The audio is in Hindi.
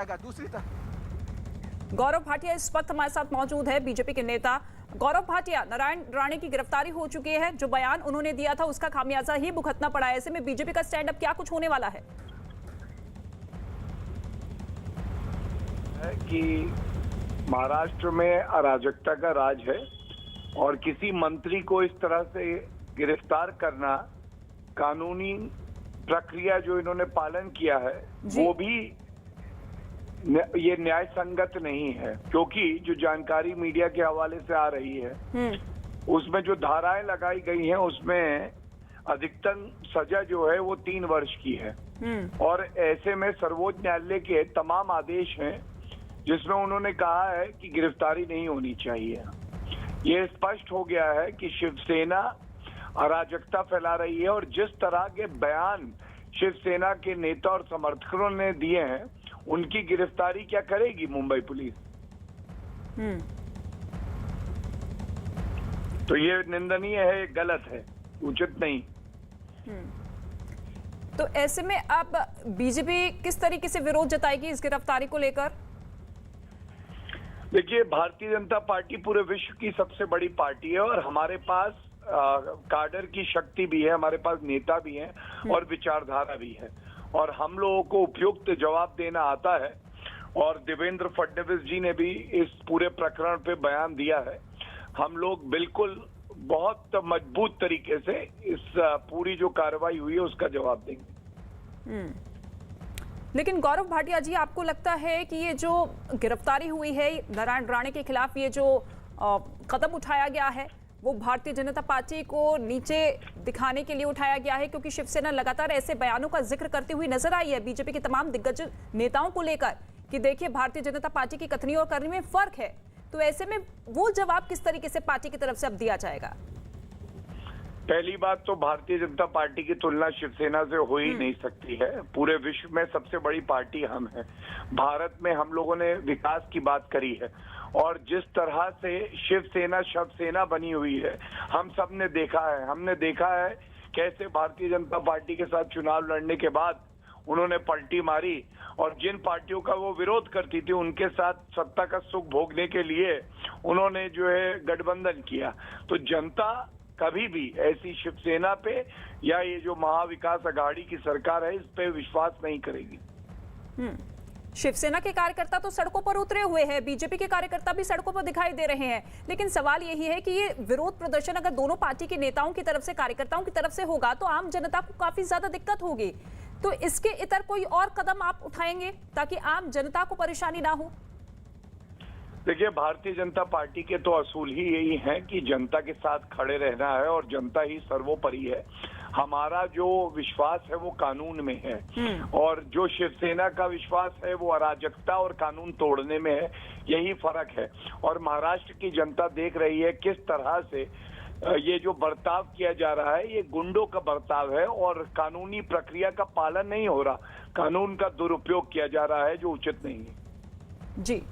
दूसरी तरफ गौरव भाटिया इस वक्त हमारे साथ मौजूद है, बीजेपी के नेता गौरव भाटिया। नारायण राणे की गिरफ्तारी हो चुकी है, जो बयान उन्होंने दिया था उसका खामियाजा ही भुगतना पड़ा है। ऐसे में बीजेपी का स्टैंड अप क्या कुछ होने वाला है? कि महाराष्ट्र में अराजकता का राज है और किसी मंत्री को इस तरह से गिरफ्तार करना, कानूनी प्रक्रिया जो इन्होंने पालन किया है वो भी ये न्याय संगत नहीं है, क्योंकि जो जानकारी मीडिया के हवाले से आ रही है उसमें जो धाराएं लगाई गई हैं उसमें अधिकतम सजा जो है वो 3 वर्ष की है। और ऐसे में सर्वोच्च न्यायालय के तमाम आदेश हैं जिसमें उन्होंने कहा है कि गिरफ्तारी नहीं होनी चाहिए। ये स्पष्ट हो गया है कि शिवसेना अराजकता फैला रही है और जिस तरह के बयान शिवसेना के नेता और समर्थकों ने दिए हैं उनकी गिरफ्तारी क्या करेगी मुंबई पुलिस? तो ये निंदनीय है, गलत है, उचित नहीं। तो ऐसे में अब बीजेपी किस तरीके से विरोध जताएगी इस गिरफ्तारी को लेकर? देखिए, भारतीय जनता पार्टी पूरे विश्व की सबसे बड़ी पार्टी है और हमारे पास काडर की शक्ति भी है, हमारे पास नेता भी हैं और विचारधारा भी है और हम लोगों को उपयुक्त जवाब देना आता है। और देवेंद्र फडणवीस जी ने भी इस पूरे प्रकरण पे बयान दिया है। हम लोग बिल्कुल बहुत मजबूत तरीके से इस पूरी जो कार्रवाई हुई है उसका जवाब देंगे। लेकिन गौरव भाटिया जी, आपको लगता है कि ये जो गिरफ्तारी हुई है नारायण राणे के खिलाफ, ये जो कदम उठाया गया है वो भारतीय जनता पार्टी को नीचे दिखाने के लिए उठाया गया है? क्योंकि शिवसेना लगातार ऐसे बयानों का जिक्र करती हुई नजर आई है बीजेपी के तमाम दिग्गज नेताओं को लेकर कि देखिए भारतीय जनता पार्टी की कथनी और करनी में फर्क है। तो ऐसे में वो जवाब किस तरीके से पार्टी की तरफ से अब दिया जाएगा? पहली बात तो भारतीय जनता पार्टी की तुलना शिवसेना से हो ही नहीं सकती है। पूरे विश्व में सबसे बड़ी पार्टी हम हैं। भारत में हम लोगों ने विकास की बात करी है और जिस तरह से शिवसेना शवसेना बनी हुई है हम सब ने देखा है। हमने देखा है कैसे भारतीय जनता पार्टी के साथ चुनाव लड़ने के बाद उन्होंने पलटी मारी और जिन पार्टियों का वो विरोध करती थी उनके साथ सत्ता का सुख भोगने के लिए उन्होंने जो है गठबंधन किया। तो जनता कभी भी ऐसी शिवसेना पे या ये जो महाविकास अघाड़ी की सरकार है इस पे विश्वास नहीं करेगी। शिवसेना के कार्यकर्ता तो सड़कों पर उतरे हुए हैं, बीजेपी के कार्यकर्ता भी सड़कों पर दिखाई दे रहे हैं, लेकिन सवाल यही है कि ये विरोध प्रदर्शन अगर दोनों पार्टी के नेताओं की तरफ से, कार्यकर्ताओं की तरफ से होगा तो आम जनता को काफी ज्यादा दिक्कत होगी। तो इसके इतर कोई और कदम आप उठाएंगे ताकि आम जनता को परेशानी ना हो? देखिए, भारतीय जनता पार्टी के तो असूल ही यही है कि जनता के साथ खड़े रहना है और जनता ही सर्वोपरि है। हमारा जो विश्वास है वो कानून में है और जो शिवसेना का विश्वास है वो अराजकता और कानून तोड़ने में है। यही फर्क है और महाराष्ट्र की जनता देख रही है किस तरह से ये जो बर्ताव किया जा रहा है ये गुंडों का बर्ताव है और कानूनी प्रक्रिया का पालन नहीं हो रहा, कानून का दुरुपयोग किया जा रहा है जो उचित नहीं है। जी।